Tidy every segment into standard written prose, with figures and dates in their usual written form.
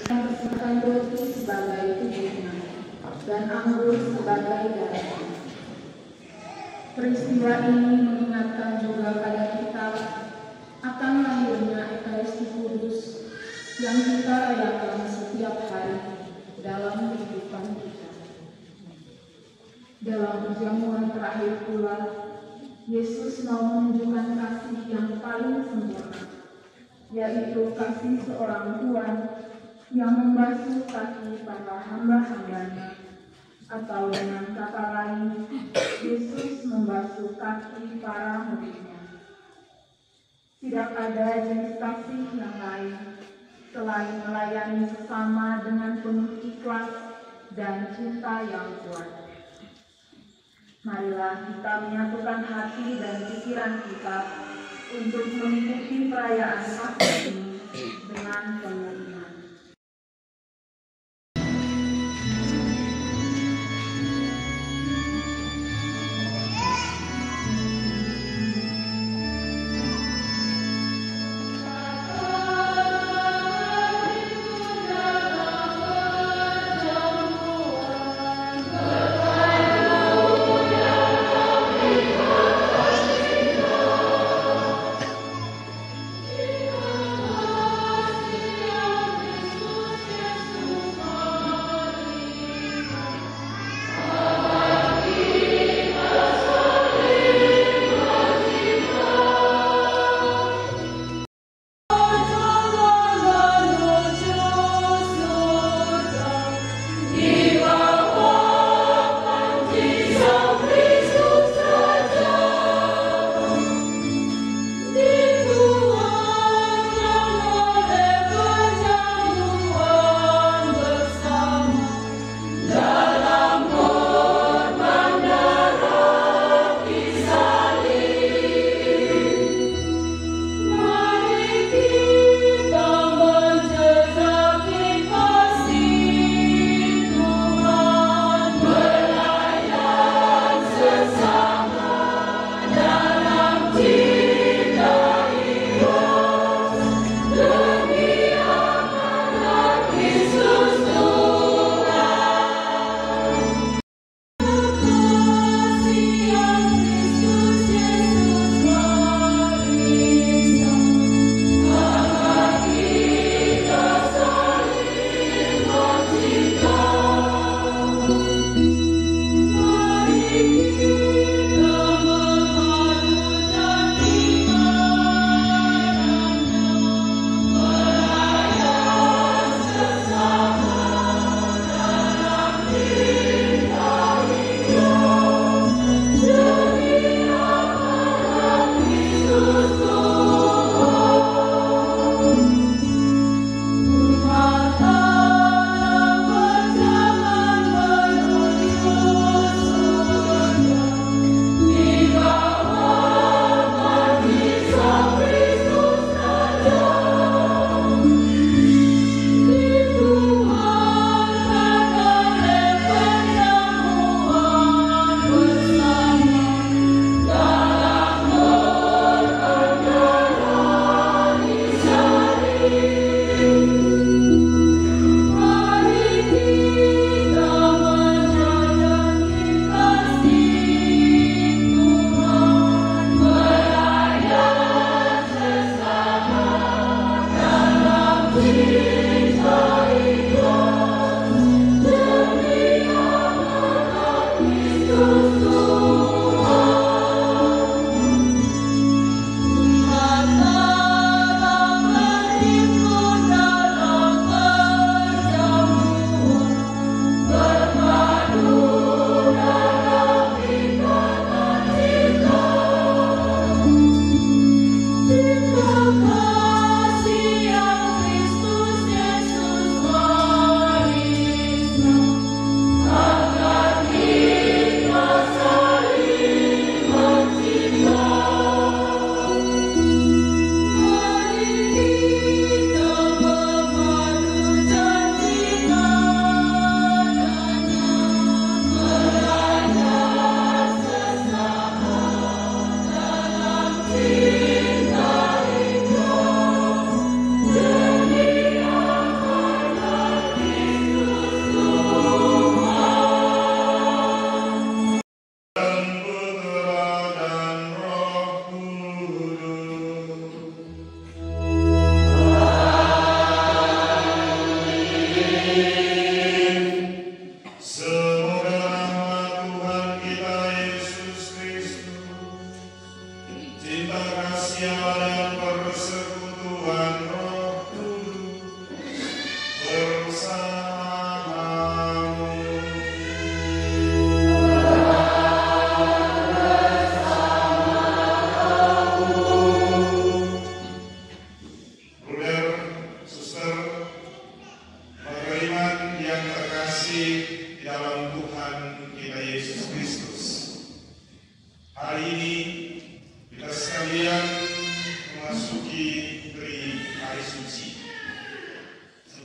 mempersembahkan roti sebagai tubuhnya dan anggur sebagai darahnya. Peristiwa ini mengingatkan juga pada kita akan lahirnya Ekaristi Kudus yang kita rayakan setiap hari dalam kehidupan kita. Dalam perjamuan terakhir pula, Yesus mau menunjukkan kasih yang paling sempurna, yaitu kasih seorang Tuhan yang membasuh kaki para hamba-hambanya, atau dengan kata lain, Yesus membasuh kaki para muridnya. Tidak ada jenis kasih yang lain selain melayani sesama dengan penuh ikhlas dan cinta yang kuat. Marilah kita menyatukan hati dan pikiran kita untuk mengikuti perayaan kasih ini dengan penuh iman. Yeah.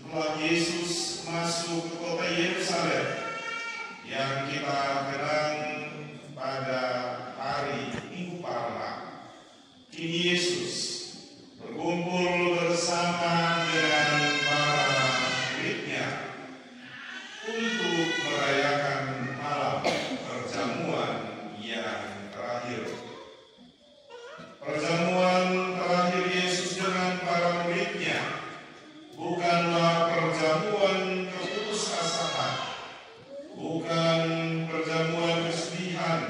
setelah Yesus masuk ke kota Yerusalem yang kita kenang pada hari Minggu Palma, kini Yesus berkumpul bersama dengan para muridnya untuk merayakan malam perjamuan yang terakhir. Perjamuan terakhir Yesus dengan para muridnya bukanlah perjamuan keputusasaan, bukan perjamuan kesedihan,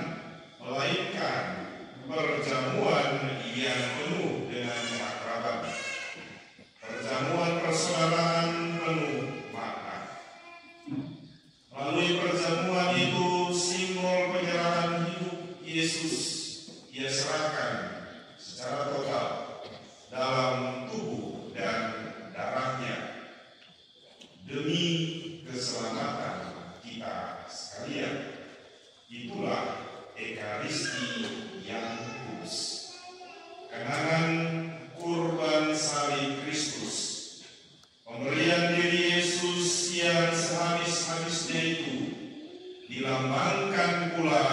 melainkan perjamuan yang penuh dengan keakraban, perjamuan persaudaraan penuh makna. Melalui perjamuan itu, simbol penyerahan hidup Yesus Ia serahkan secara total dalam tubuh dan darahnya demi keselamatan kita sekalian. Itulah Ekaristi yang kudus, kenangan kurban salib Kristus, pemberian diri Yesus yang sehabis-habisnya itu dilambangkan pula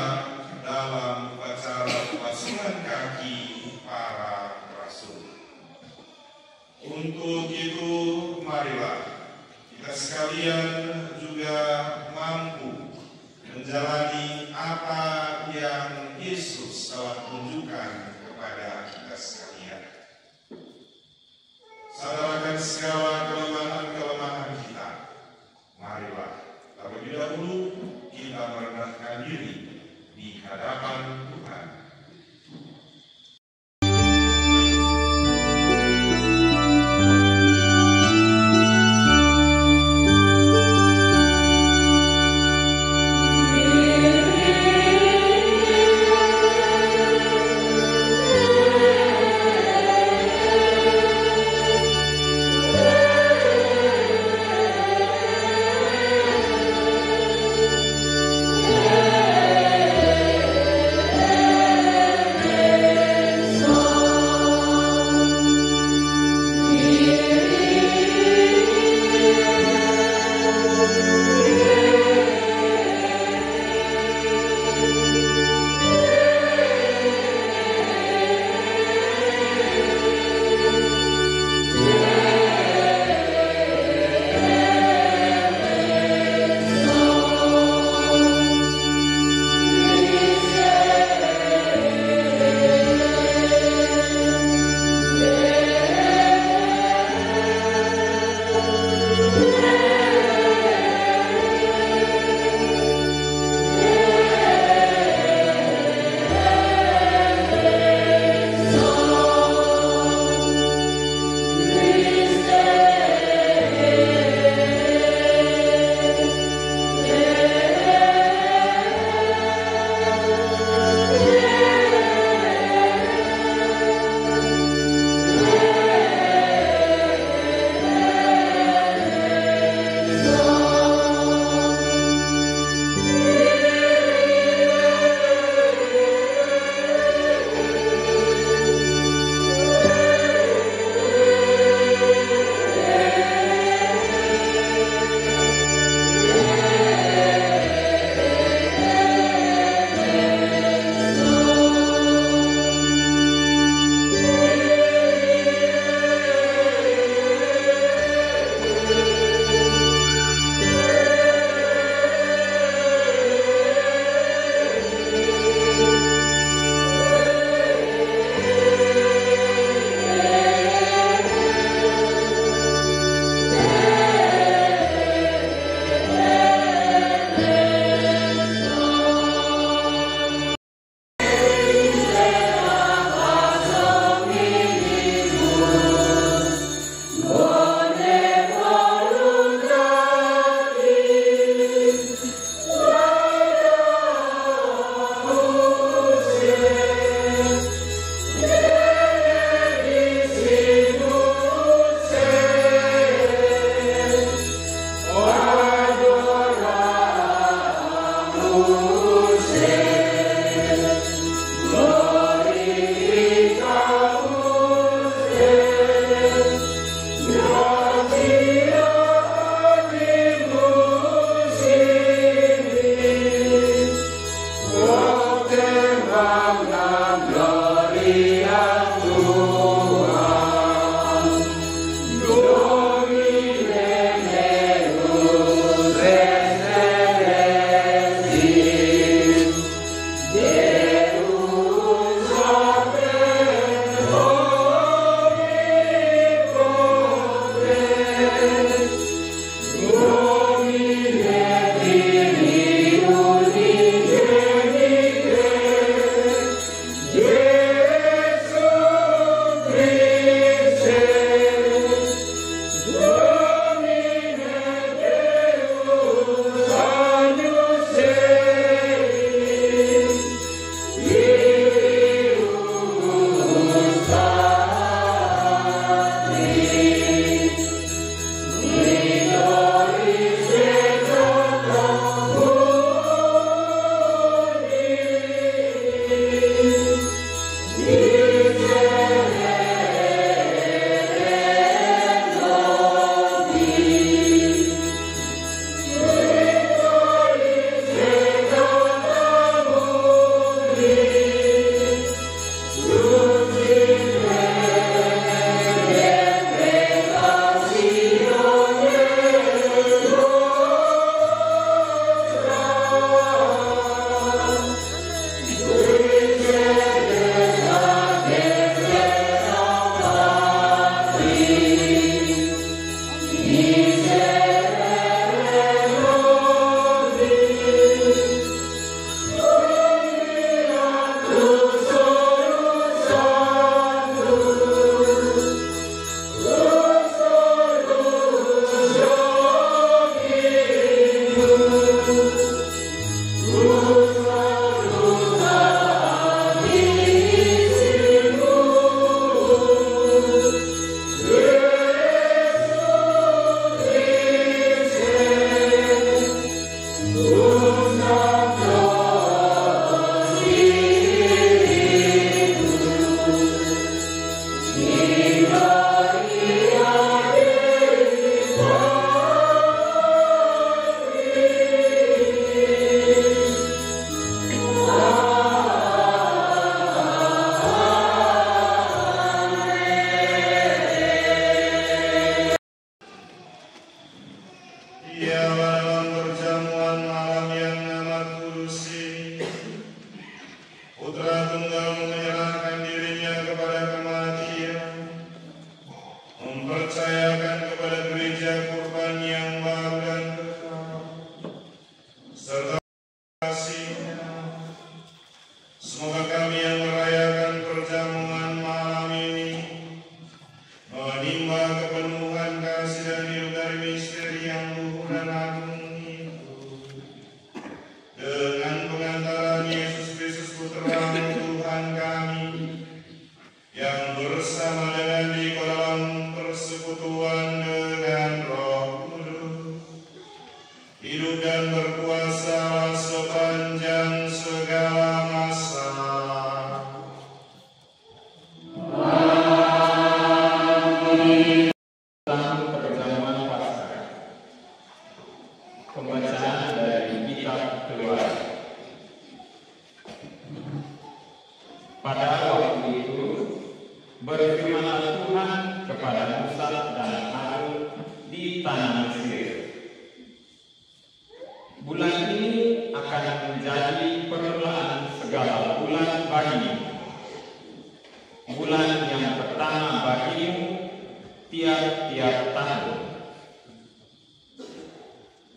dalam upacara basuhan kaki para rasul. Untuk itu, marilah kita sekalian juga mampu menjalani apa yang Yesus telah tunjukkan kepada kita sekalian. Sadarakan segala kelemahan-kelemahan kita. Marilah terlebih dahulu kita merendahkan diri di hadapan Tuhan.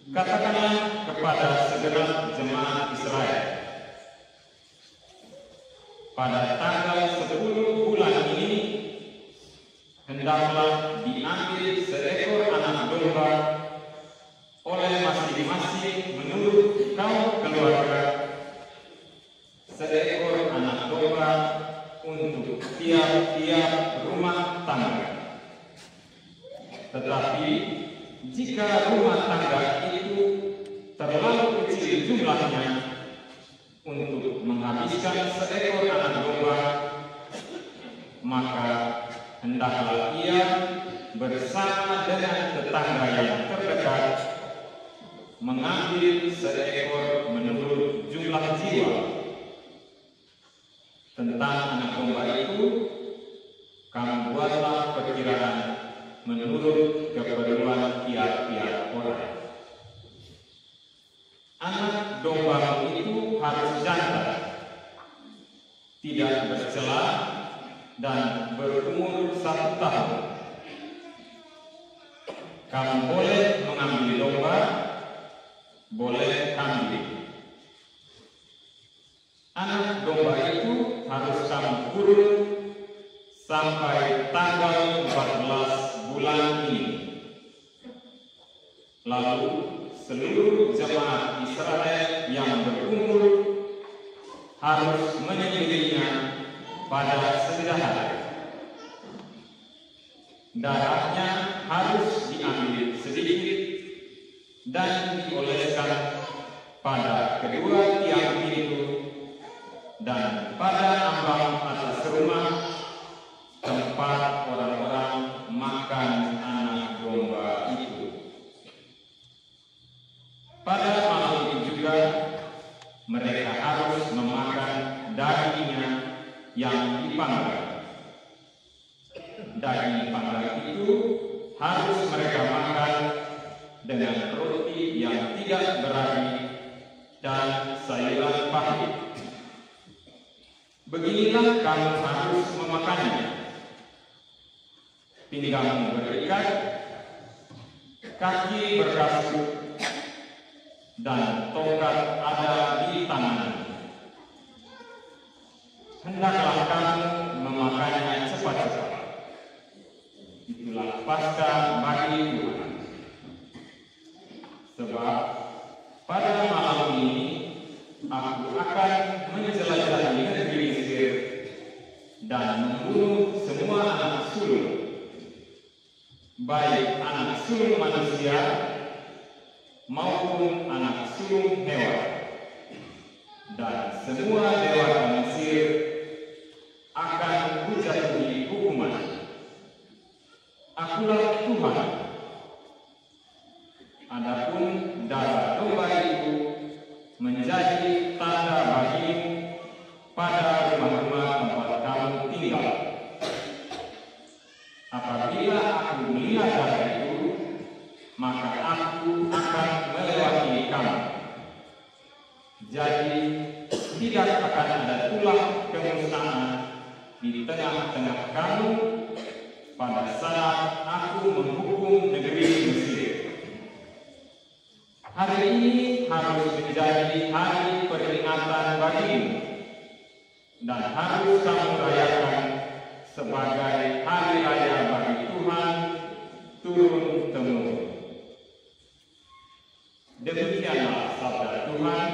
Katakanlah kepada segenap jemaat Israel, pada tanggal 10 bulan ini hendaklah diambil seekor anak domba oleh masing-masing menurut kaum keluarga, seekor anak domba untuk tiap-tiap rumah tangga. Tetapi jika rumah tangga itu terlalu kecil jumlahnya untuk menghabiskan seekor anak domba, maka hendaklah ia bersama dengan tetangga yang terdekat mengambil seekor menurut jumlah jiwa. Tentang anak domba itu, kamu buatlah perkiraan menurut keperluan tiap-tiap orang. Anak domba itu harus jantan, tidak bercela, dan berumur 1 tahun. Kamu boleh mengambil domba, boleh kambing. Anak domba itu harus kamu kurun sampai tanggal 14 bulan ini. Lalu seluruh jemaat Israel yang berkumpul harus menyembelihnya pada sesudah hari. Darahnya harus diambil sedikit dan dioleskan pada kedua tiang pintu dan pada ambang atas rumah tempat orang-orang makan anak domba itu. Pada malam itu juga mereka harus memakan dagingnya yang dipanggang. Daging panggang itu harus mereka makan dengan roti yang tidak beragi dan sayuran pahit. Beginilah kamu harus memakannya. Pinggang berikat, kaki berkasut, dan tongkat ada di tangan. Hendaklah kamu memakannya cepat-cepat. Itulah Paskah bagi Tuhan. Sebab pada malam ini aku akan menjelajahi negeri Mesir dan membunuh semua anak sulung, baik anak sulung manusia maupun anak sulung hewan, dan semua dewata Mesir akan kujatuhi hukuman. Akulah Tuhan. Adapun darah domba itu menjadi tanda bagimu pada rumah-rumah tempat kamu tinggal. Apabila aku melihat darah itu, maka aku akan melewati kamu. Jadi tidak akan ada tulah kemusnahan di tengah-tengah kamu pada saat aku menghukum negeri Mesir. Hari ini harus menjadi hari peringatan bagimu dan harus kamu rayakan sebagai hari raya bagi Tuhan turun-temurun. Demikianlah sabda Tuhan.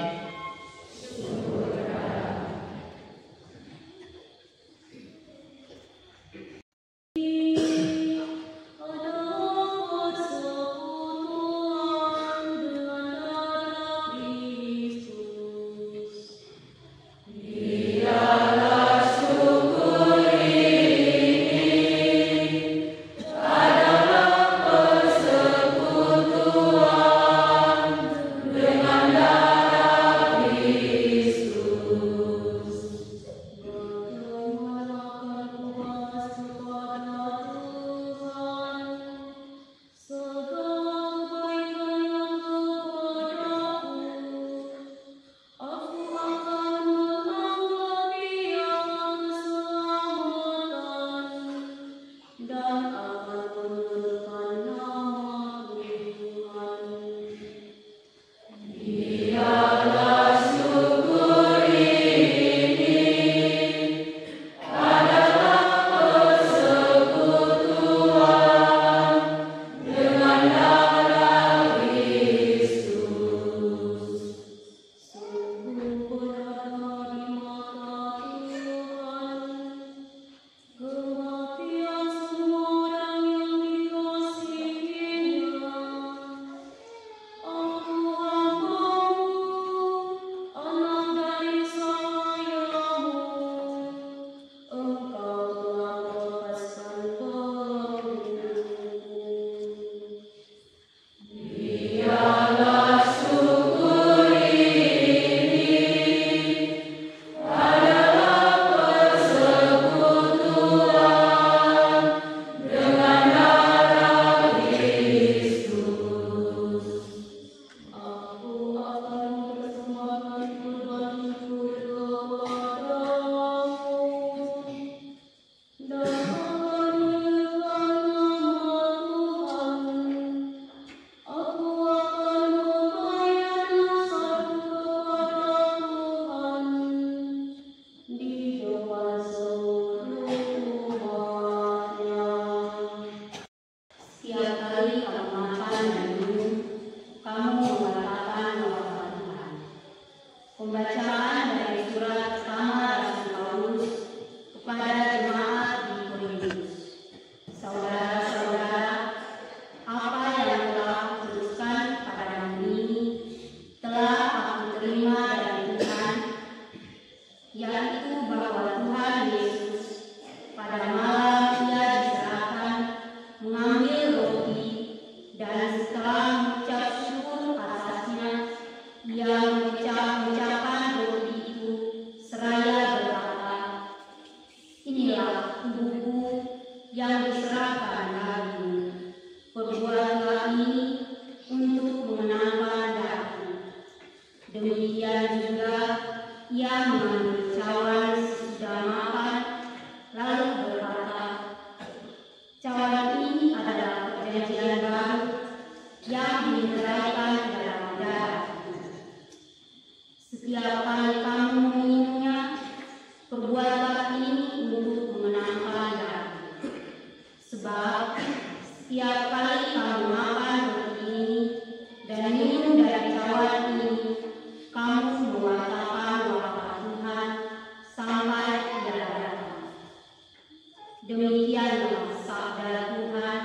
Dengan darah Dan setelah mengucap syukur atasnya, ia mengucapkan roti itu seraya berkata, "Inilah tubuhku yang diserahkan bagimu. Perbuatlah ini untuk mengenangkan darahku." Demikian juga ia mengambil cawan sesudah makan, lalu berkata, "Cawan ini adalah perjanjian baru yang dimeteraikan dalam darahku. Setiap kali kamu meminumnya, perbuatlah ini untuk mengenangkan darahku. Sebab setiap kali kamu makan roti ini dan minum dari cawan ini, kamu mewartakan wafat Tuhan sampai Ia datang." Demikianlah sabda Tuhan.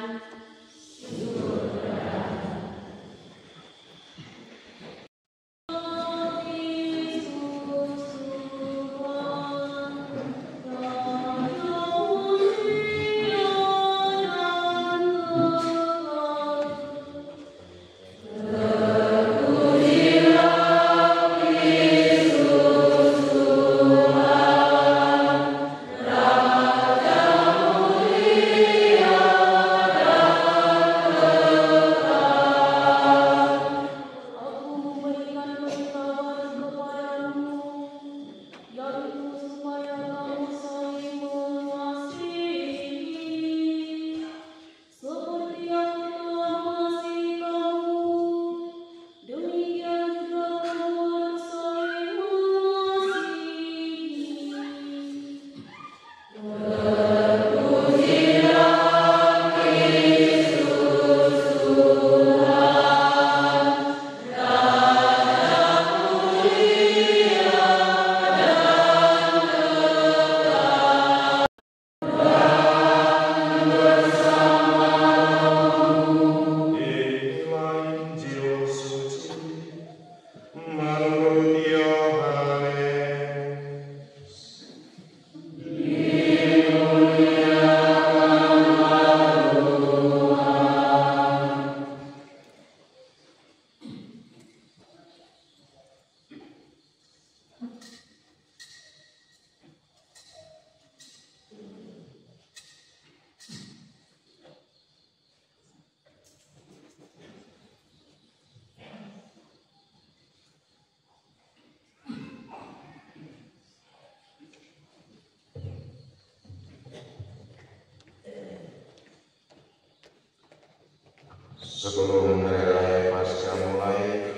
Sebelum hari raya Paskah mulai,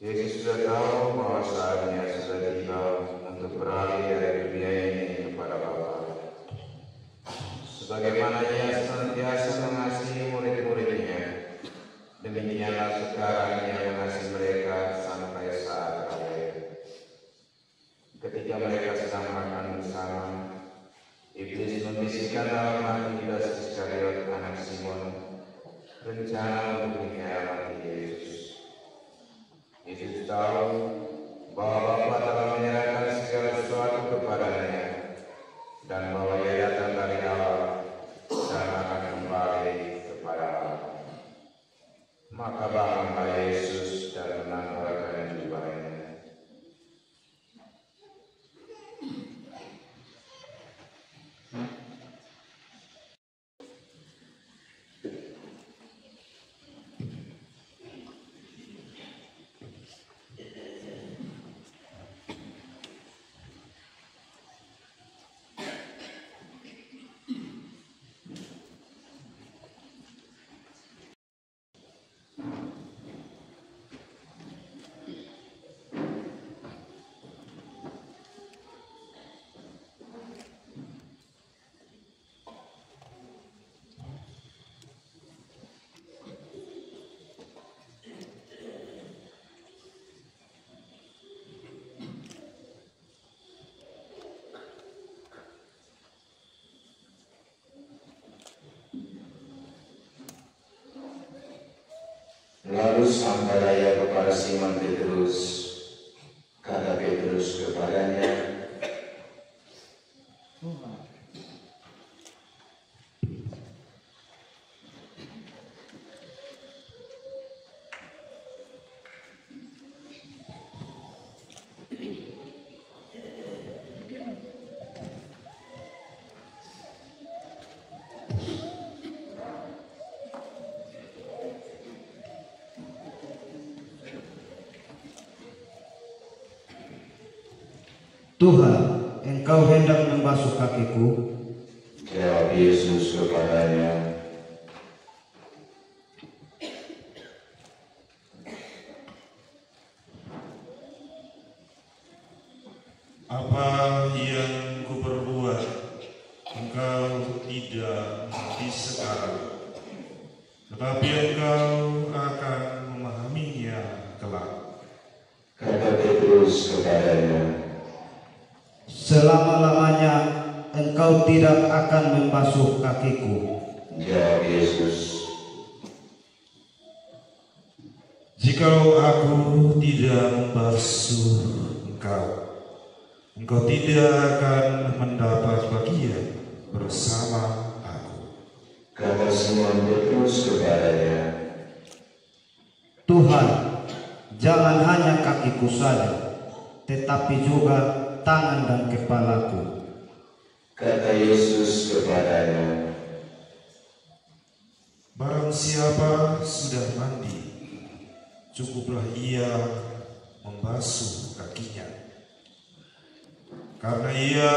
Yesus sudah tahu bahwa saatnya sudah tiba untuk beralih dari dunia ini kepada Bapa. Sebagaimana Ia senantiasa mengasihi murid-muridnya, demikianlah sekarang Ia mengasihi mereka sampai saat akhir. Ketika mereka sedang makan bersama, Iblis membisikkan dalam hati Yudas Iskariot anak Simon rencana untuk mengkhianati Yesus. Yesus tahu bahwa Bapa telah menyerahkan segala sesuatu kepadanya dan bahwa Ia datang dari Allah dan akan kembali kepada Allah. Maka bangunlah Yesus dan menanggalkan jubahnya. Lalu sampailah Ia kepada Simon Petrus. Kata Petrus kepadanya, Tuhan, Engkau hendak membasuh kakiku. Jawab Yesus kepadanya, apa yang kuperbuat engkau tidak mengerti sekarang, tetapi engkau akan memahaminya kelak. kata Petrus kepadanya, Selama-lamanya Engkau tidak akan membasuh kakiku. jawab Yesus, Jikalau aku tidak membasuh engkau tidak akan mendapat bagian bersama aku. kata Simon Petrus kepadanya, Tuhan, jangan hanya kakiku saja, tetapi juga tangan dan kepalaku. kata Yesus kepadanya, Barang siapa sudah mandi, cukuplah ia membasuh kakinya, karena ia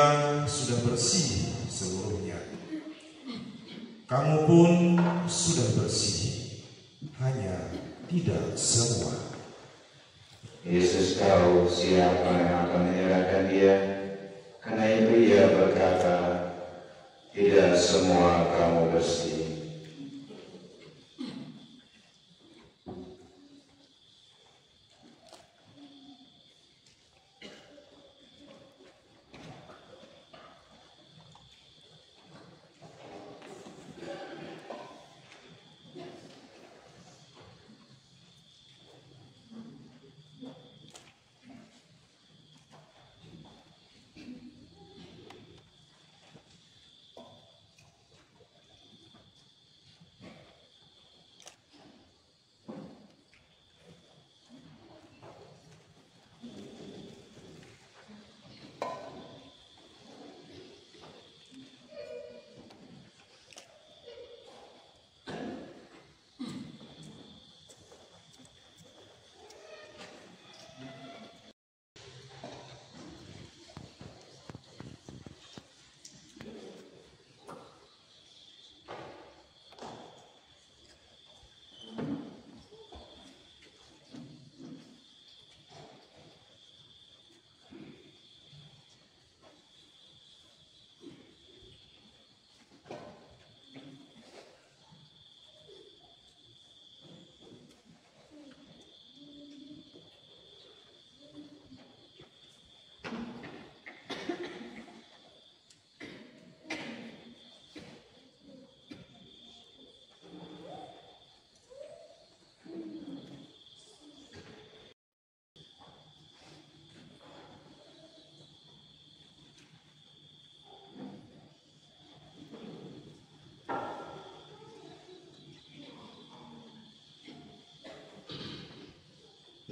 sudah bersih seluruhnya. Kamu pun sudah bersih, hanya tidak semua. Yesus tahu siapa yang akan menyerahkan dia, karena itu ia berkata, tidak semua kamu bersih.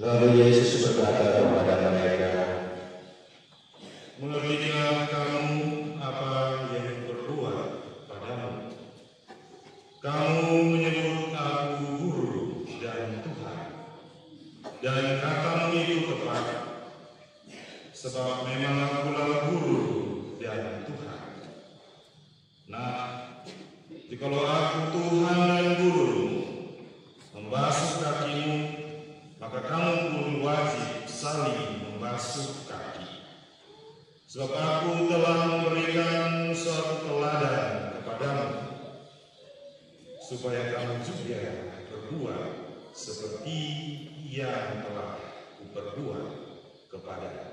Lalu Yesus berkata kepada mereka, Mengertilah kamu apa yang berbuat padamu. Kamu menyebut aku guru dan Tuhan, dan katamu itu tepat, sebab memang akulah guru dan Tuhan. Nah, jikalau aku Tuhan dan guru membasuh kakimu, maka kamu pun wajib saling membasuh kaki. Sebab aku telah memberikan suatu teladan kepadamu, supaya kamu juga berbuat seperti yang telah kuperbuat kepadamu.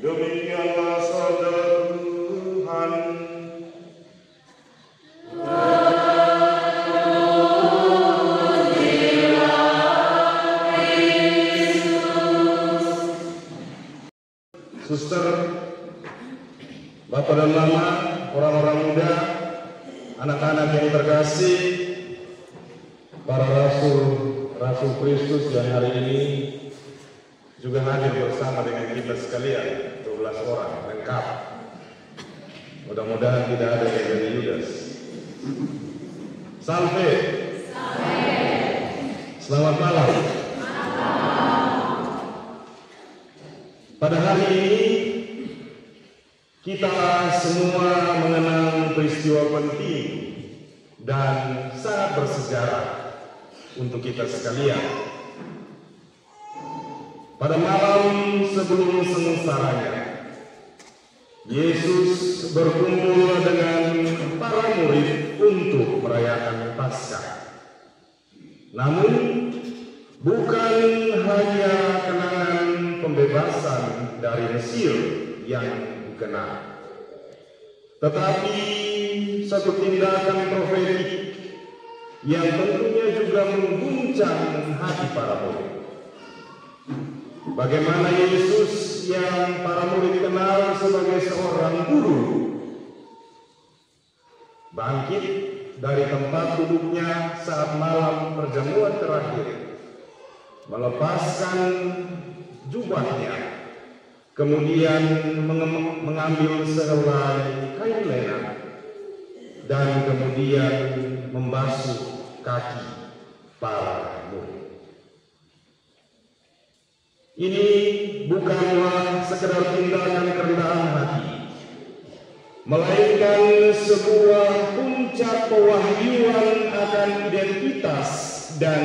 Demikianlah sabda Tuhan. Suster, Bapak dan Mama, orang-orang muda, anak-anak yang terkasih, para rasul Kristus yang hari ini juga hadir bersama dengan kita sekalian, 12 orang lengkap. Mudah-mudahan tidak ada yang dari Yudas. Salve. Selamat malam. Pada hari ini kita semua mengenang peristiwa penting dan sangat bersejarah untuk kita sekalian. Pada malam sebelum sengsaranya, Yesus berkumpul dengan para murid untuk merayakan Paskah. Namun, bukan hanya kenangan pembebasan dari Mesir yang dikenang, tetapi satu tindakan profetik yang tentunya juga mengguncang hati para murid. Bagaimana Yesus yang para murid kenal sebagai seorang guru bangkit dari tempat duduknya saat malam perjamuan terakhir, melepaskan jubahnya, kemudian mengambil sehelai kain lenan dan kemudian membasuh kaki para murid. Ini bukanlah sekedar tindakan kerendahan hati, melainkan sebuah puncak pewahyuan akan identitas dan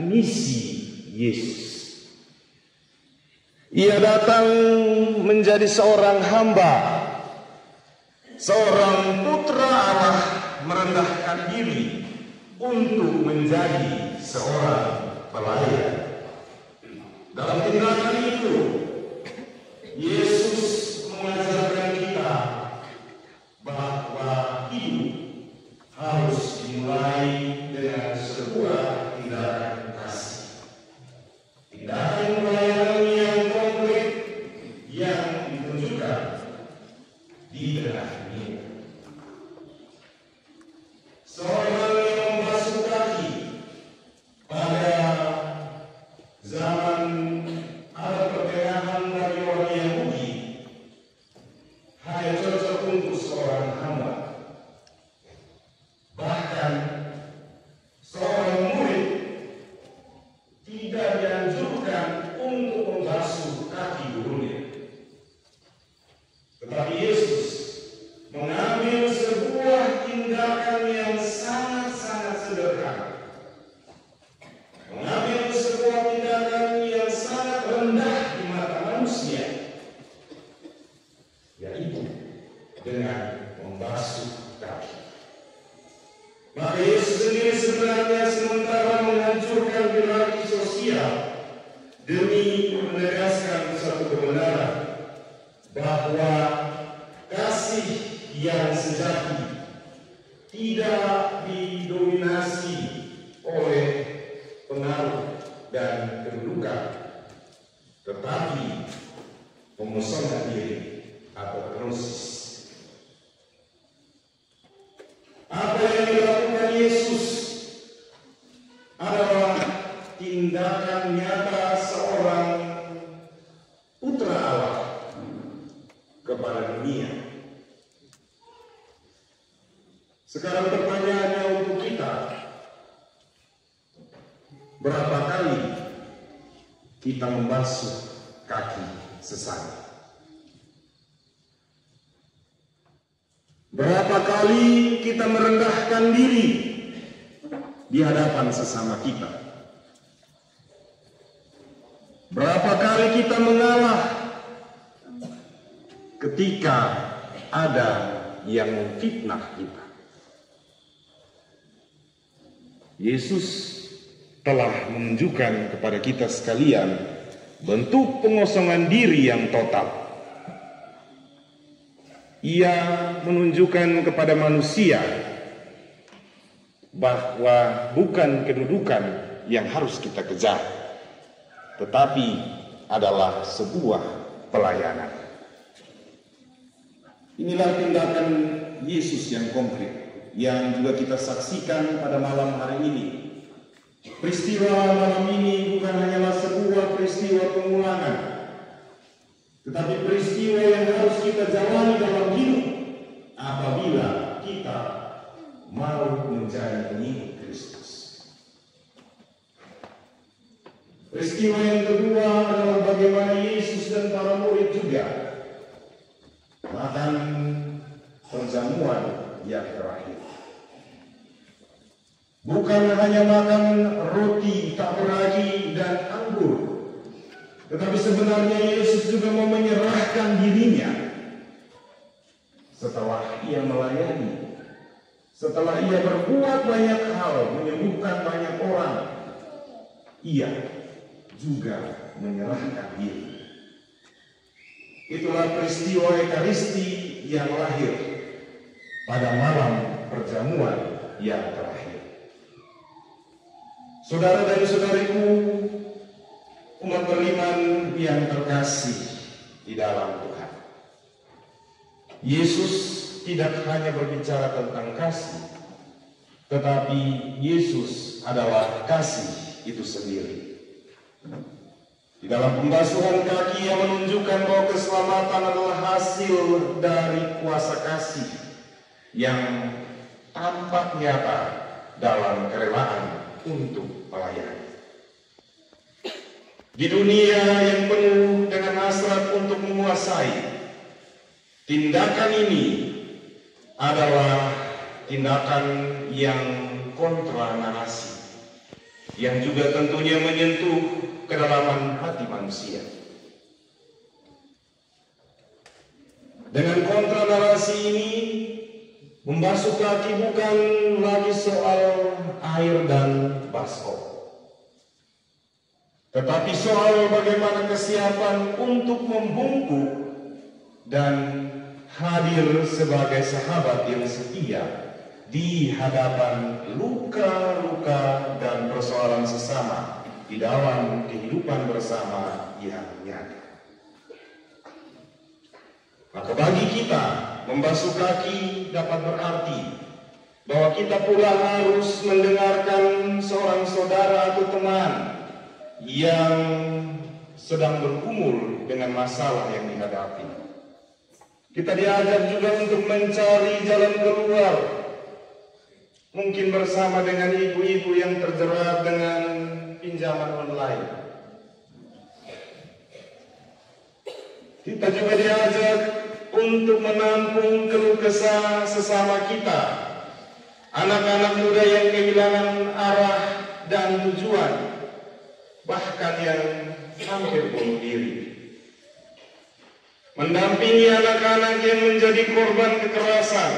misi Yesus. Ia datang menjadi seorang hamba, seorang putra Allah merendahkan diri untuk menjadi seorang pelayan. Dalam tindakan itu, Yesus mengajarkan kita bahwa hidup harus dimulai dengan sebuah tindakan kasih, tindakan pelayanan yang konkret yang ditunjukkan di tengah dunia. Seorang yang membasuh kaki pada zaman ada pertengahan bagi orang Yahudi hanya cocok untuk seorang hamba. Bahkan seorang murid tidak dianjurkan untuk membasuh kaki gurunya. Tetapi Yesus mengambil sebuah tindakan yang sangat-sangat sederhana, mengambil sebuah tindakan yang sangat rendah di mata manusia, yaitu dengan membasuh kaki. Maka Yesus sendiri sebenarnya sementara menghancurkan hierarki sosial demi menegaskan suatu kebenaran bahwa kasih yang sejati tidak didominasi oleh pengaruh dan kedudukan, tetapi pemosonan diri atau gnosis. Apa yang dilakukan Yesus adalah tindakan nyata seorang putra Allah kepada dunia. Sekarang pertanyaannya untuk kita, berapa kali kita membasuh kaki sesama? Berapa kali kita merendahkan diri di hadapan sesama kita? Berapa kali kita mengalah ketika ada yang memfitnah kita? Yesus telah menunjukkan kepada kita sekalian bentuk pengosongan diri yang total. Ia menunjukkan kepada manusia bahwa bukan kedudukan yang harus kita kejar, tetapi adalah sebuah pelayanan. Inilah tindakan Yesus yang konkret yang juga kita saksikan pada malam hari ini. Peristiwa malam ini bukan hanyalah sebuah peristiwa pengulangan, tetapi peristiwa yang harus kita jalani dalam hidup apabila kita mau menjadi pengikut Kristus. Peristiwa yang kedua adalah bagaimana Yesus dan para murid juga makan perjamuan yang terakhir. Bukan hanya makan roti tak beragi dan anggur, tetapi sebenarnya Yesus juga mau menyerahkan dirinya. Setelah ia melayani, setelah ia berbuat banyak hal, menyembuhkan banyak orang, ia juga menyerahkan diri. Itulah peristiwa Ekaristi yang lahir pada malam perjamuan yang terakhir. Saudara dan saudariku, umat beriman yang terkasih di dalam Tuhan, Yesus tidak hanya berbicara tentang kasih, tetapi Yesus adalah kasih itu sendiri. Di dalam pembasuhan kaki yang menunjukkan bahwa keselamatan adalah hasil dari kuasa kasih yang tampak nyata dalam kerelaan untuk melayani. Di dunia yang penuh dengan hasrat untuk menguasai, tindakan ini adalah tindakan yang kontra narasi, yang juga tentunya menyentuh kedalaman hati manusia. Dengan kontra narasi ini, membasuh kaki bukan lagi soal air dan baskom, tetapi soal bagaimana kesiapan untuk membungkuk dan hadir sebagai sahabat yang setia di hadapan luka-luka dan persoalan sesama di dalam kehidupan bersama yang nyata. Maka bagi kita, membasuh kaki dapat berarti bahwa kita pula harus mendengarkan seorang saudara atau teman yang sedang bergumul dengan masalah yang dihadapi. Kita diajak juga untuk mencari jalan keluar, mungkin bersama dengan ibu-ibu yang terjerat dengan pinjaman online. Kita juga diajak untuk menampung keluh kesah sesama kita, anak-anak muda yang kehilangan arah dan tujuan, bahkan yang hampir bunuh diri. Mendampingi anak-anak yang menjadi korban kekerasan,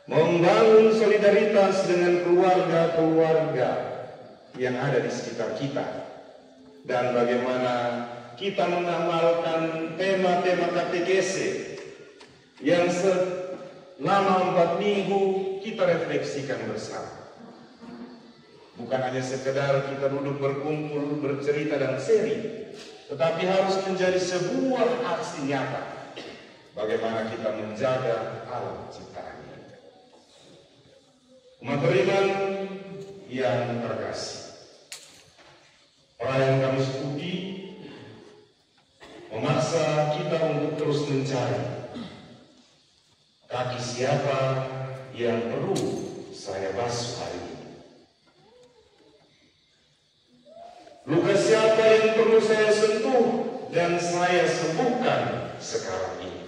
membangun solidaritas dengan keluarga-keluarga yang ada di sekitar kita, dan bagaimana kita mengamalkan tema-tema katekese yang selama 4 minggu kita refleksikan bersama. Bukan hanya sekedar kita duduk berkumpul, bercerita dan seri, tetapi harus menjadi sebuah aksi nyata bagaimana kita menjaga alam ciptaan. Umat beriman yang terkasih, perayaan Kamis Putih memaksa kita untuk terus mencari kaki siapa yang perlu saya basuh hari ini, luka siapa yang perlu saya sentuh dan saya sembuhkan sekarang ini.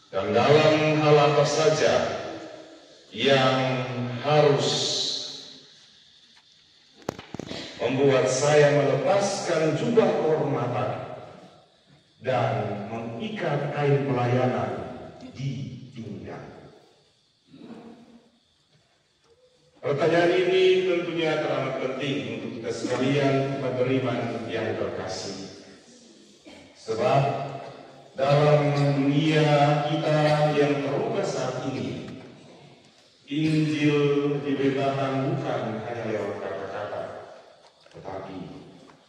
Dan dalam hal apa saja yang harus membuat saya melepaskan jubah kehormatan dan mengikat kain pelayanan di pinggang. Pertanyaan ini tentunya teramat penting untuk kita sekalian beriman yang terkasih. Sebab dalam dunia kita yang terubah saat ini, Injil diberitakan bukan hanya lewat kata-kata, tetapi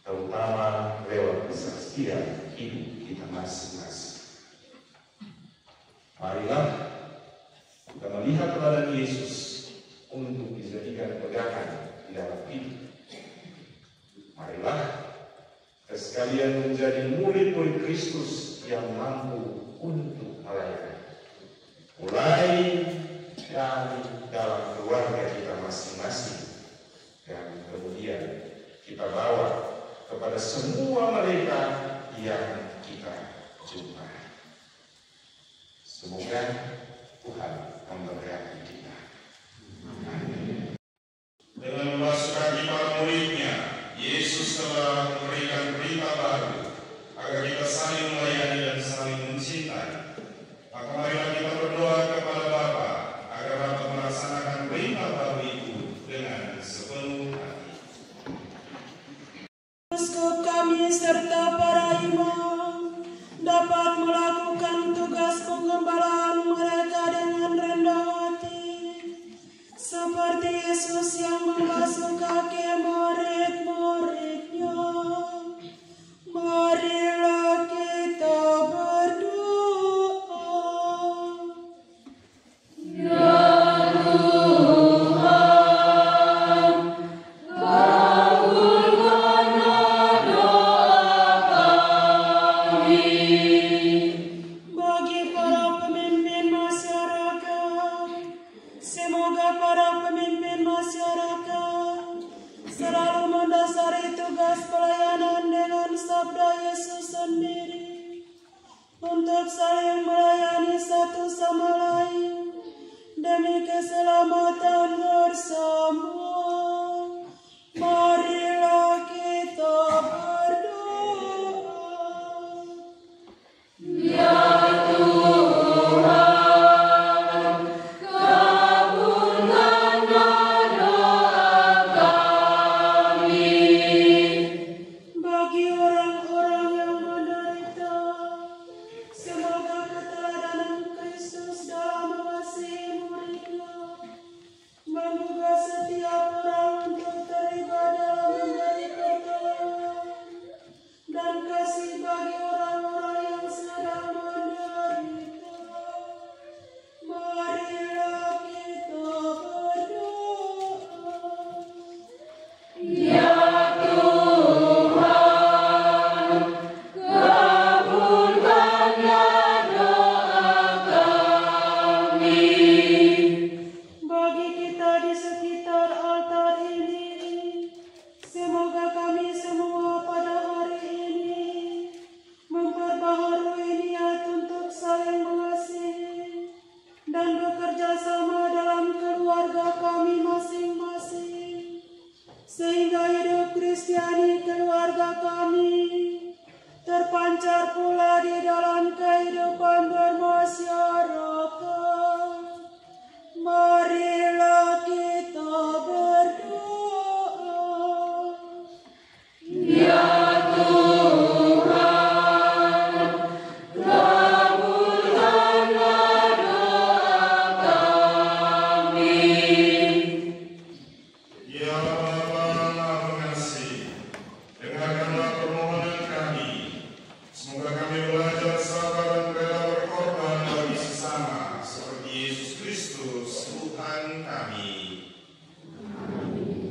terutama lewat kesaksian hidup kita masing-masing. Marilah kita melihat teladan Yesus untuk dijadikan pegangan di dalam hidup. Marilah kita sekalian menjadi murid-murid Kristus yang mampu untuk melayani. mulai dari dalam keluarga kita masing-masing, dan kemudian kita bawa kepada semua mereka yang kita jumpai. Semoga Tuhan memberkati kita. Amin. Dengan membasuh kaki para muridnya, Yesus telah memberikan berita baru agar kita saling melayani dan saling mencintai. Maka marilah kita berdoa kepada Bapa agar dapat melaksanakan berita baru itu dengan sepenuh hati. Uskup kami serta para imam dapat melakukan tugas penggembalaan mereka dengan rendah hati, seperti Yesus yang membasuh kaki murid-muridnya. Marilah kita berdoa. Ya Tuhan, kabulkanlah doa kami. Bagi para pemimpin masyarakat, semoga para pemimpin masyarakat selalu mendasari tugas pelayanan dengan sabda Yesus sendiri, untuk saling melayani satu sama lain demi keselamatan bersama. Marilah kita berdoa. Ya Tuhan, kabulkanlah doa kami. Bagi orang-orang yang menderita, semoga keteladanan Kristus dalam mengasihi muridnya menggugah setiap orang untuk terlibat dalam memberi pertolongan dan kasih bagi orang-orang yang sedang menderita. Marilah kita berdoa. Ya Tuhan, kabulkanlah doa kami. Bagi kita di sekitar altar ini, semoga kami semua pada hari ini memperbaharui niat untuk saling mengasihi dan bekerja sama dalam keluarga kami masing-masing, sehingga hidup Kristiani keluarga kami terpancar pula di dalam kehidupan bermasyarakat. Marilah kita berdoa. Ya Tuhan, kabulkanlah doa kami. Ya Bapa Maha Pengasih, dengarkanlah permohonan kami. Semoga kami belajar sabar dan rela berkorban bagi sesama, seperti Yesus Kristus Tuhan kami. Amin.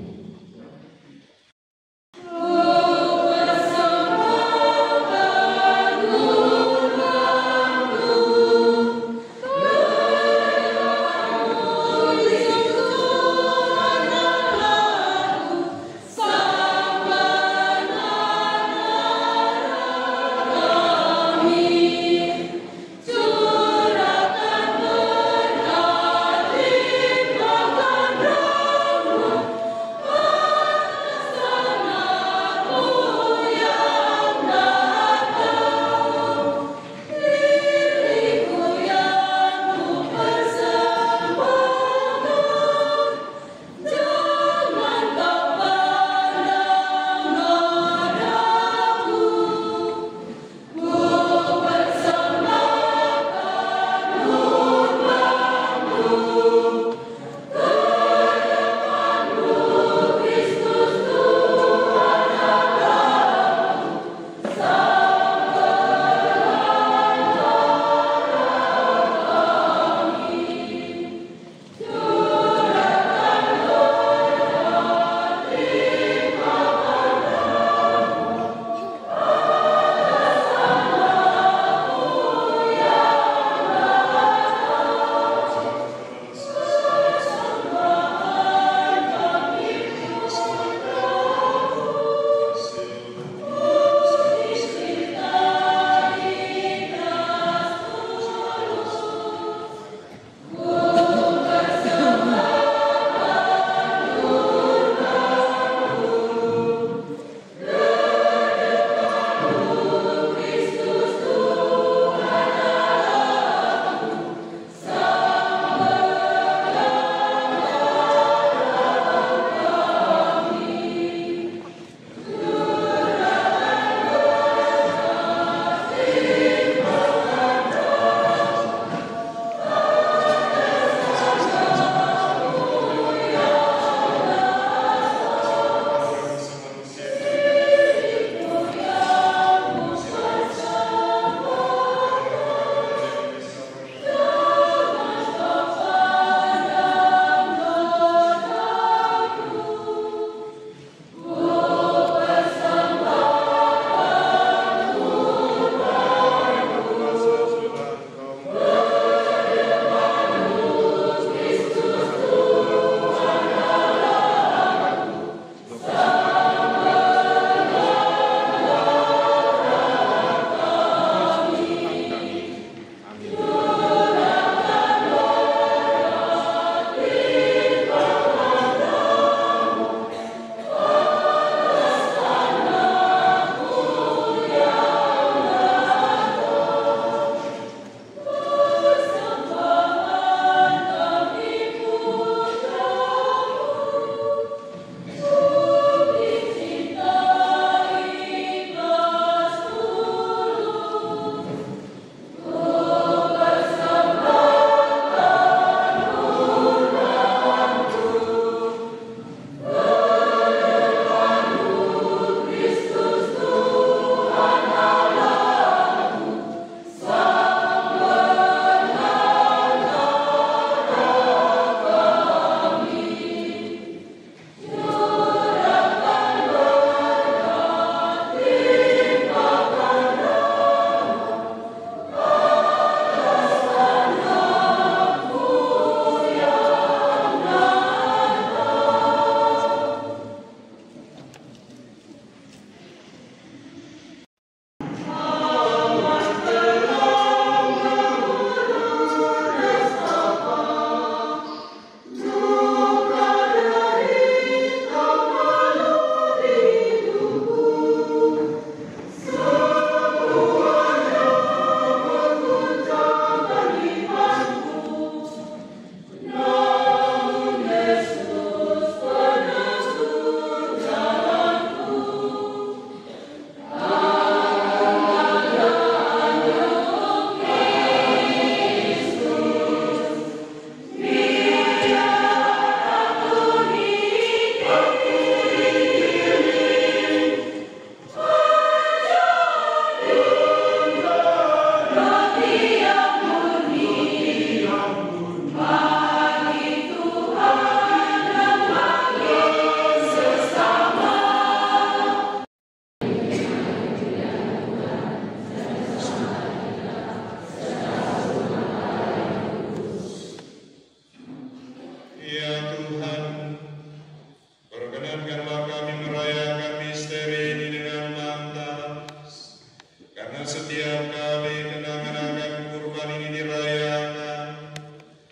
setiap kali kenangan akan kurban ini dirayakan,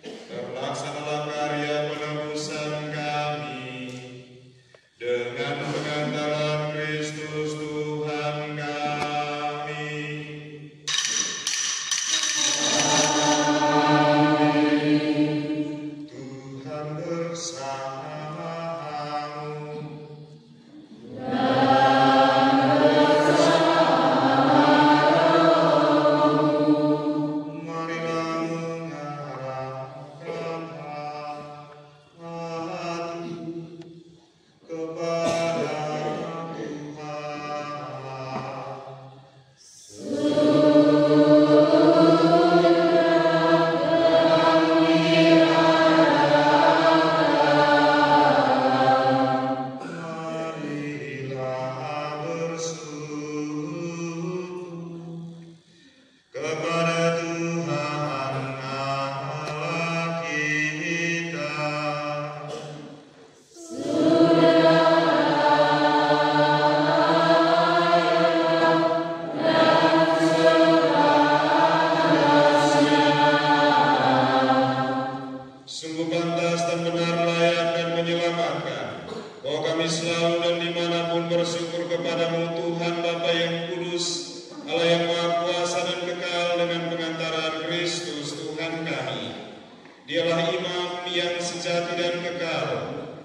terlaksanalah karya penebusan kami dengan pengantaran Kristus Tuhan kami. Tuhan bersamamu. Marilah mengarahkan hati kepada Tuhan. Marilah bersujud kepada Tuhan Allah kita. Sungguh pantas dan benar, layak dan menyelamatkan, bahwa kami selalu dan dimanapun bersyukur kepadamu Tuhan Bapa yang kudus, Allah yang Maha Kuasa dan kekal, dengan pengantaran Kristus Tuhan kami. Dialah imam yang sejati dan kekal,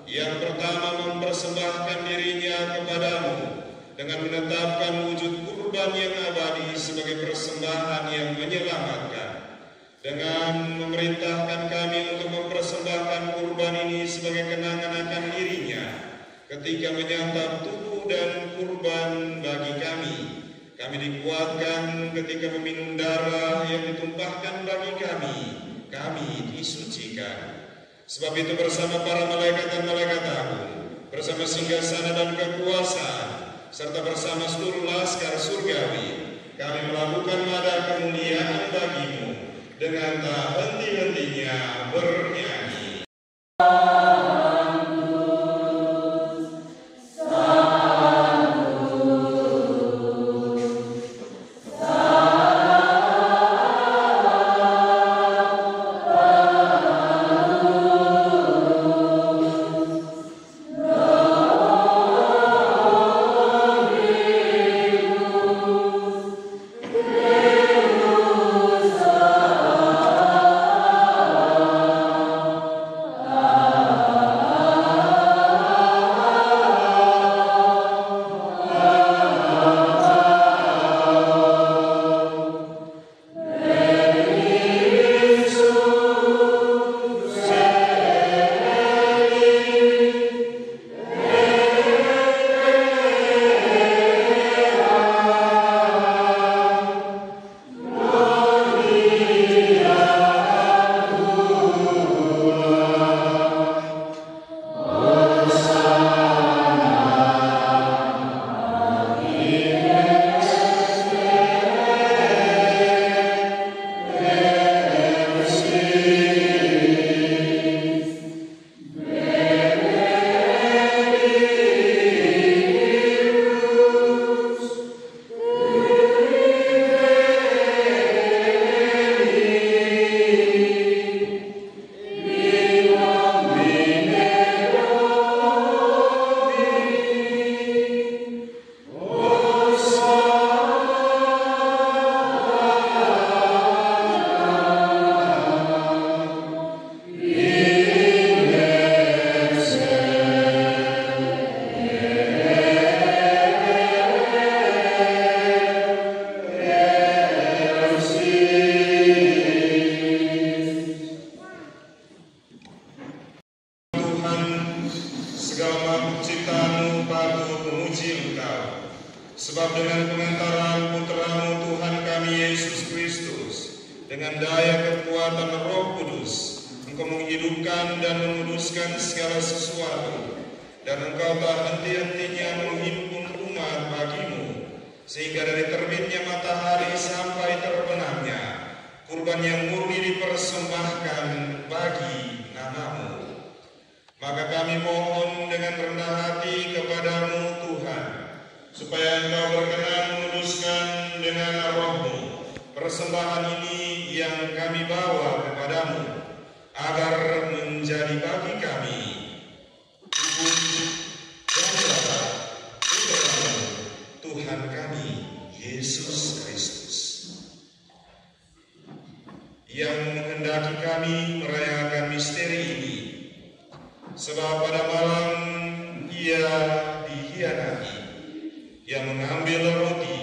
yang pertama mempersembahkan dirinya kepadamu dengan menetapkan wujud kurban yang abadi sebagai persembahan yang menyelamatkan, dengan memerintahkan kami untuk mempersembahkan kurban ini sebagai kenangan akan dirinya ketika menyantap tubuh dan kurban bagi kami. Kami dikuatkan ketika meminum darah yang ditumpahkan bagi kami disucikan. Sebab itu bersama para malaikat dan malaikat agung, bersama singgasana dan kekuasaan, serta bersama seluruh laskar surgawi, kami melakukan nada kemuliaan bagimu dengan tak henti-hentinya bernyanyi. Sebab dengan pengantaran Putra-Mu Tuhan kami Yesus Kristus, dengan daya kekuatan Roh Kudus, Engkau menghidupkan dan menguduskan segala sesuatu, dan Engkau tak henti-hentinya menghimpun umat bagimu, sehingga dari terbitnya matahari sampai terbenamnya, kurban yang murni dipersembahkan bagi nama-Mu. Maka kami mohon dengan rendah hati kepadamu Tuhan, supaya Engkau berkenan menguduskan dengan Roh-Mu persembahan ini yang kami bawa kepadamu, agar menjadi bagi kami tubuh dan darah Putra-Mu, Tuhan kami, Yesus Kristus, yang menghendaki kami merayakan misteri ini, sebab pada malam Ia dikhianati, Ia mengambil roti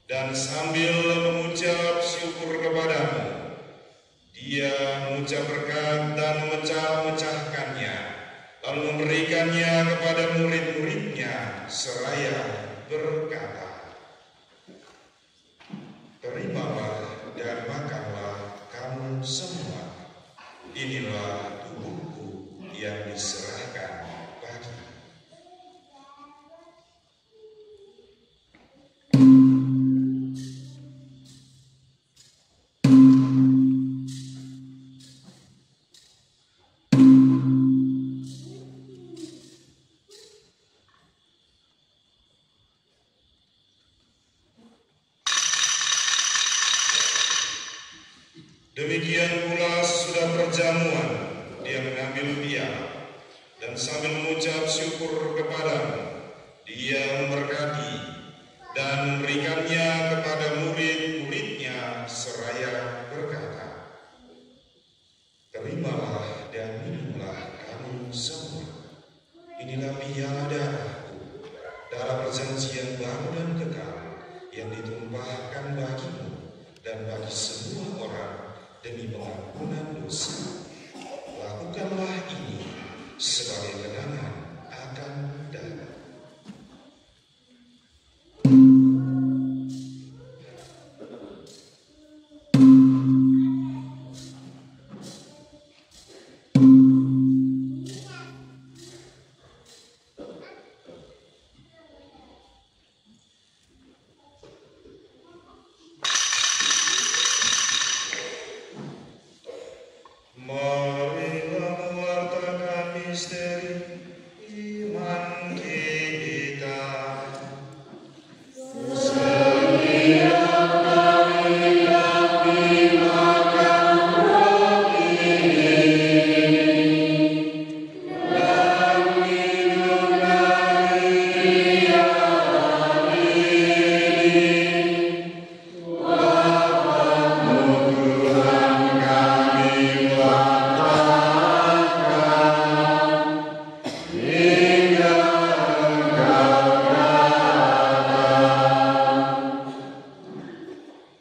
dan sambil mengucap syukur kepadamu, Dia mengucap berkat dan memecah-mecahkannya, lalu memberikannya kepada murid-muridnya seraya berkata, "Terimalah dan makanlah kamu semua. Inilah tubuhku yang diserahkan bagi." Demikian pula sesudah perjamuan, Dia mengambil piala dan sambil mengucap syukur kepadamu, Dia memberkati dan memberikannya kepada murid-muridnya seraya berkata, "Terimalah dan minumlah kamu semua. Inilah piala darahku, darah perjanjian baru dan kekal, yang ditumpahkan bagimu dan bagi semua orang demi pengampunan dosa. Lakukanlah ini sebagai kenangan akan darah." Marilah mewartakan misteri iman kita.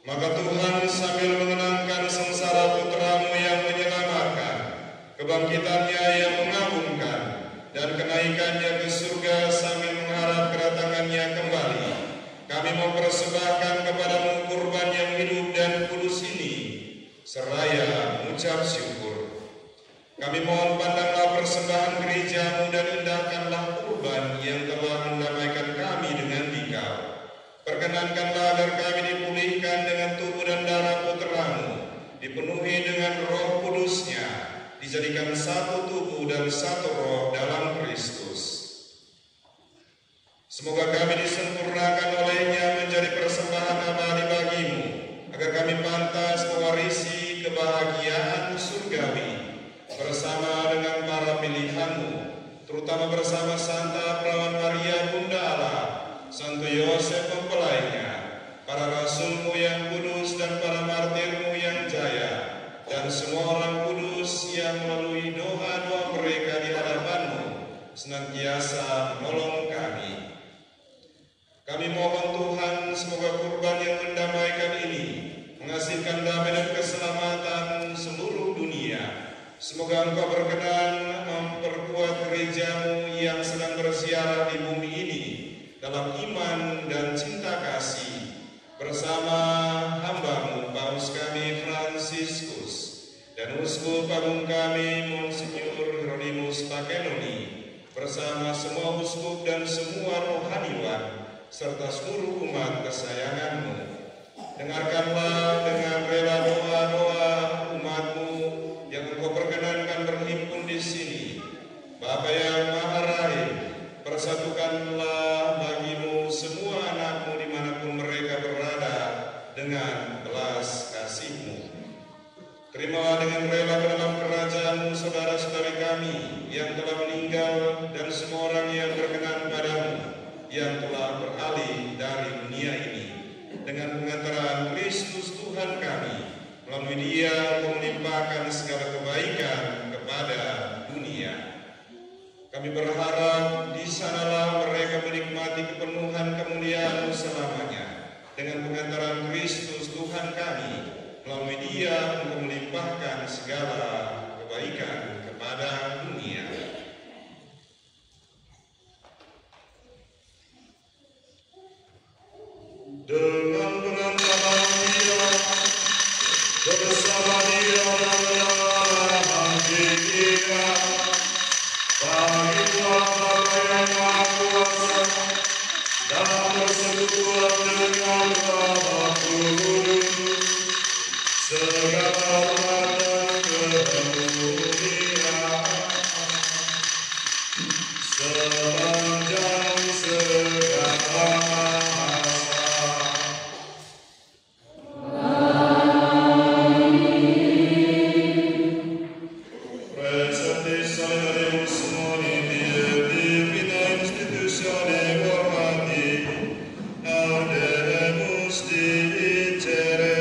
Maka Tuhan sambil mengenangkan sengsara Putra-Mu yang menyelamatkan, kebangkitannya yang mengagumkan, dan kenaikannya ke surga sambil mengharap kedatangannya kembali, kami mempersembahkan kepadamu kurban yang hidup dan kudus ini, seraya mengucap syukur. Kami mohon pandanglah persembahan gereja-Mu dan indahkanlah kurban yang telah mendamaikan kami dengan Dikau. Perkenankanlah agar kami dipulihkan dengan tubuh dan darah Putra-Mu, dipenuhi dengan Roh Kudus-Nya, dijadikan satu tubuh dan satu roh dalam Kristus. Semoga kami disempurnakan oleh-Nya menjadi persembahan abadi bagi-Mu, agar kami pantas mewarisi kebahagiaan surgawi bersama dengan para pilihan-Mu, terutama bersama Santa Perawan Maria Bunda Allah, Santo Yosef mempelainya, para rasul-Mu yang kudus dan para martir-Mu yang jaya, dan semua orang kudus yang melalui doa-doa mereka di hadapan-Mu senantiasa menolong kami. Kami mohon Tuhan, semoga kurban yang mendamaikan ini menghasilkan damai dan keselamatan seluruh dunia. Semoga Engkau berkenan memperkuat gereja-Mu yang sedang bersiaran di bumi ini dalam iman dan cinta kasih, bersama hamba-Mu Paus kami Fransiskus dan Uskup Agung kami Monsinyur Hieronymus Takenoni, bersama semua uskup dan semua rohaniwan serta seluruh umat kesayangan-Mu. Dengarkanlah dengan rela doa-doa umat-Mu yang Engkau perkenankan berhimpun di sini. Bapa yang Maha Rahim, persatukanlah bagi-Mu semua anak-Mu dimanapun mereka berada dengan dengan belas kasih-Mu. Terimalah dengan rela ke dalam kerajaan-Mu saudara-saudari kami yang telah meninggal dan semua orang yang berkenan padamu, yang telah beralih dari dunia ini, dengan pengantaran Kristus Tuhan kami. Melalui Dia untuk melimpahkan segala kebaikan kepada dunia. Kami berharap di sanalah mereka menikmati kepenuhan kemuliaan-Mu selamanya, dengan pengantaran Kristus Tuhan kami. Melalui Dia untuk melimpahkan segala kebaikan kepada dunia. Dengan pengantaran Dia, bersama Dia dalam hati kita, bagi Tuhan Bapa yang Maha Kuasa, dalam persekutuan dengan Bapa Kudus, segala hormat dan kemuliaan sepanjang segala masa. Presente salvemus moniti et divina institutione formati, audemus dicere.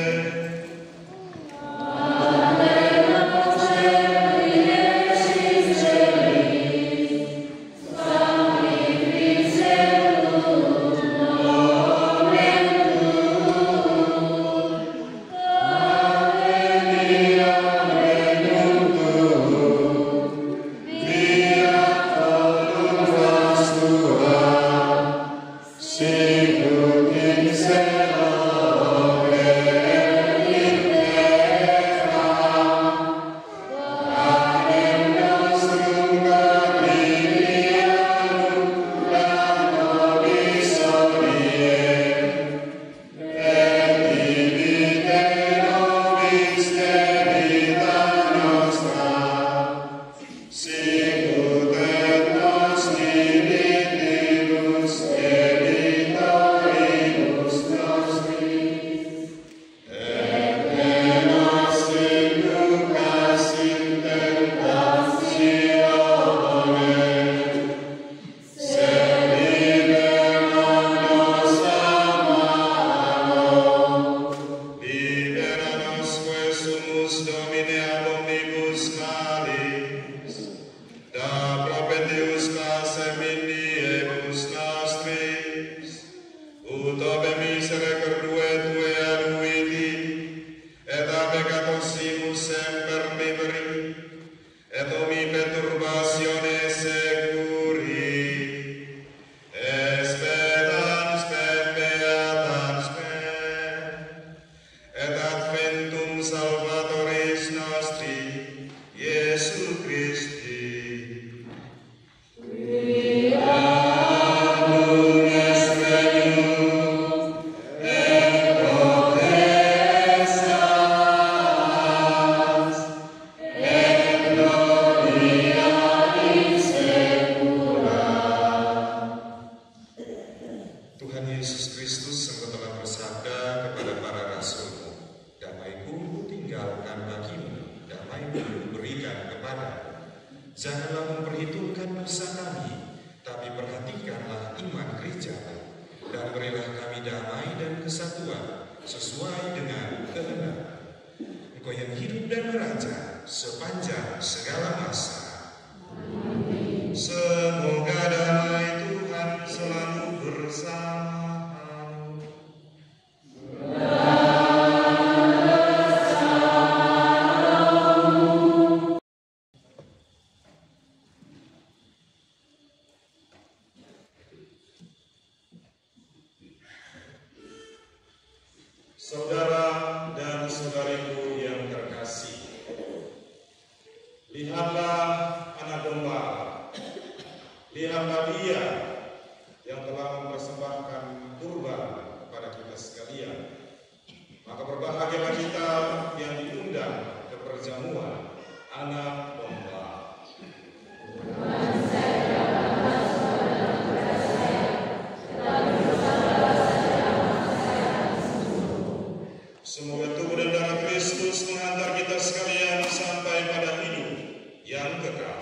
Janganlah memperhitungkan dosa kami, tapi perhatikanlah iman gereja, dan berilah kami damai dan kesatuan sesuai dengan kehendak Engkau yang hidup dan meraja sepanjang segala masa. Semoga damai Tuhan selalu bersama. Saudara dan saudariku yang terkasih, lihatlah anak domba, lihatlah Dia yang telah mempersembahkan kurban kepada kita sekalian. Maka berbahagialah kita yang diundang ke perjamuan anak domba. Semoga tubuh dan darah Kristus menghantar kita sekalian sampai pada hidup yang kekal.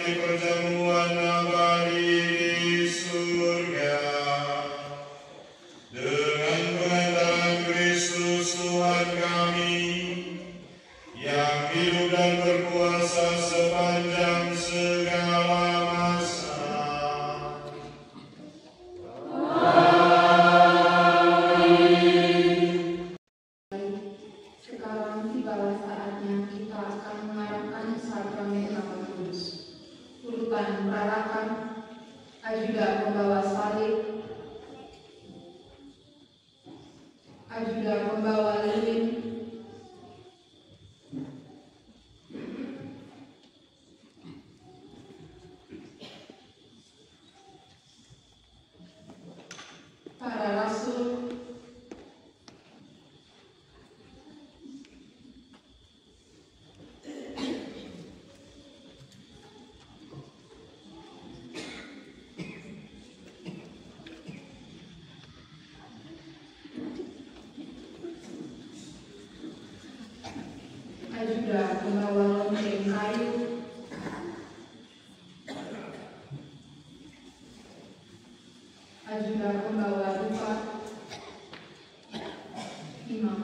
menikmati perjamuan abadi di surga. Dengan pengantaran Kristus Tuhan kami, yang hidup dan berkuasa sepanjang segala masa. Sekarang tibalah saatnya kita akan mengarahkan sakrament Roh Kudus. Urutan perarakan, ajudan pembawa salib, ajudan pembawa lilin, para rasul, ajudan pembawa lonceng kayu, ajudan pembawa dupa, imam.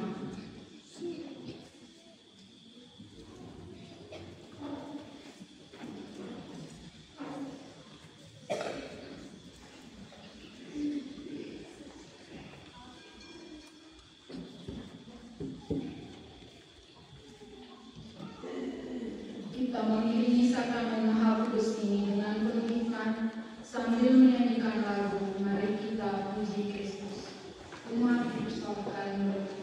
Kita mengiringi sakramen Maha Kudus ini dengan penuh iman sambil menyanyikan lagu Mari Kita Puji Kristus. Umat dipersilakan berdoa.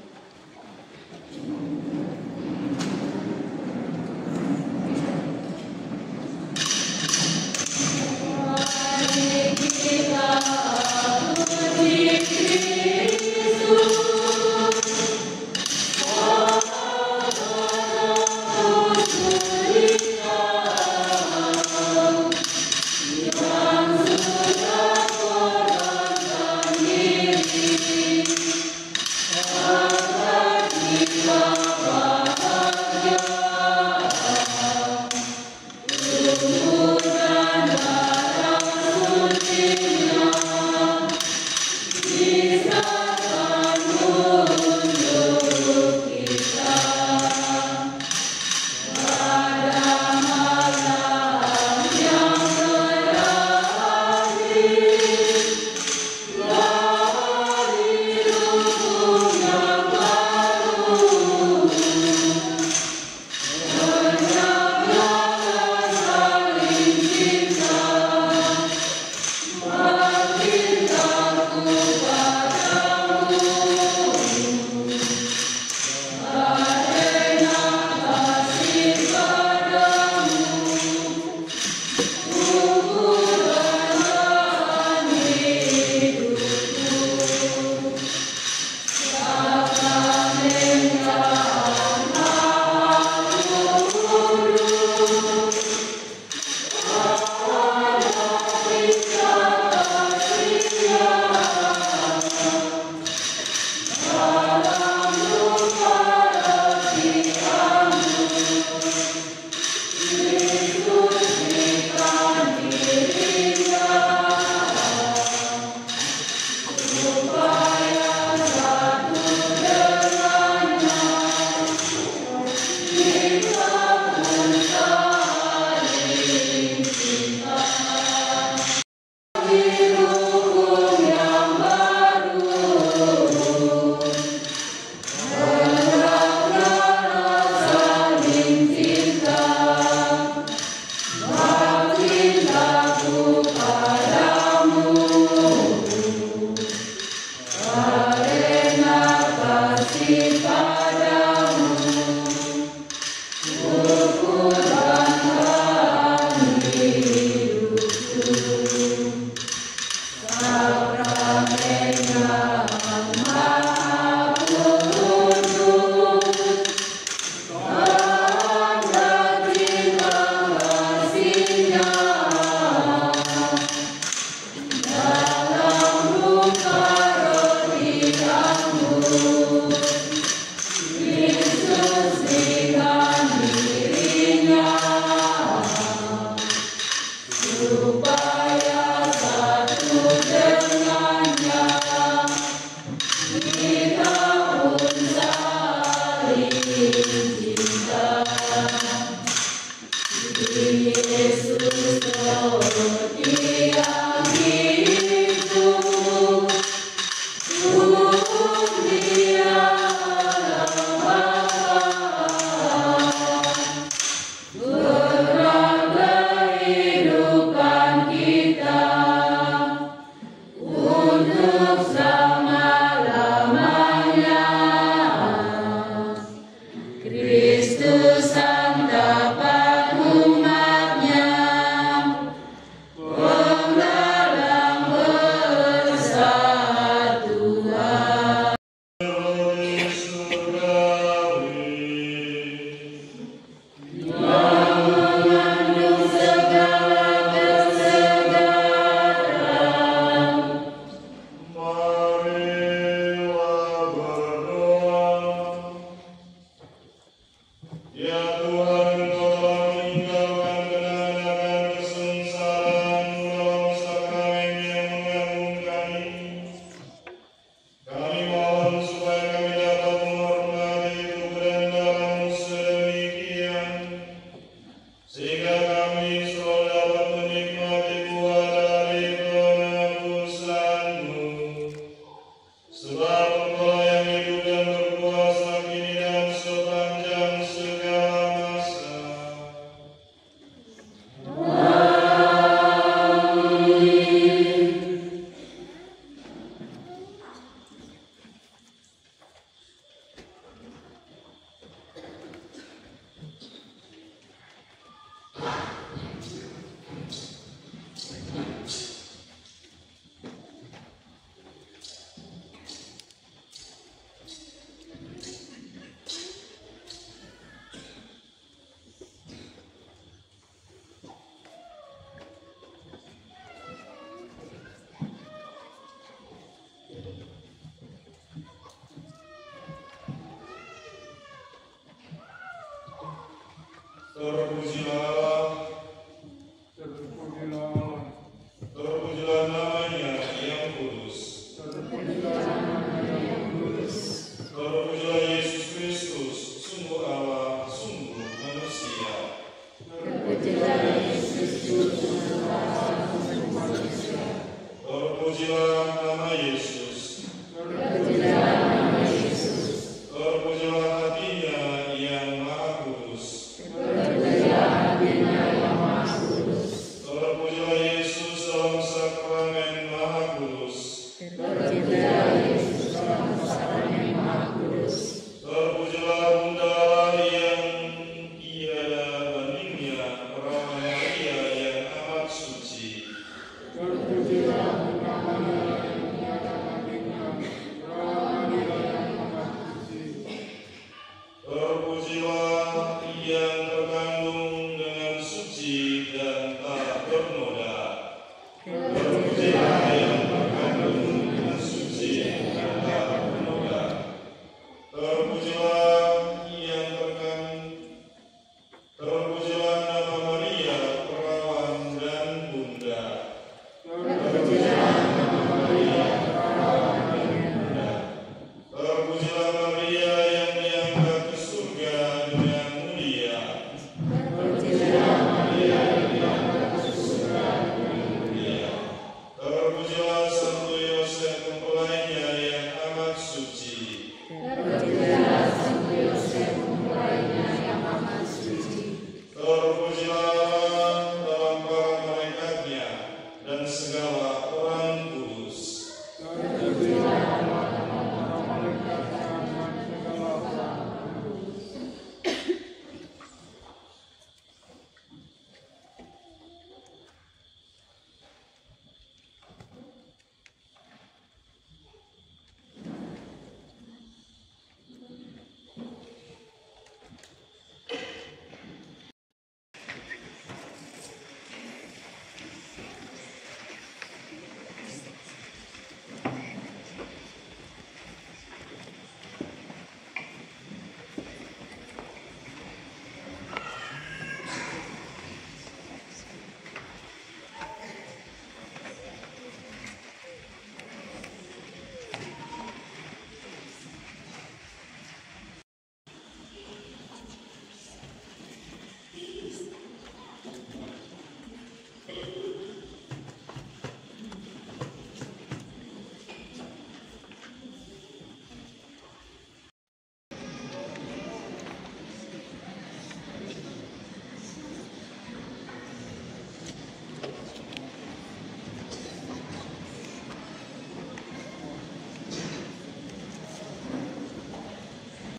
Yesus.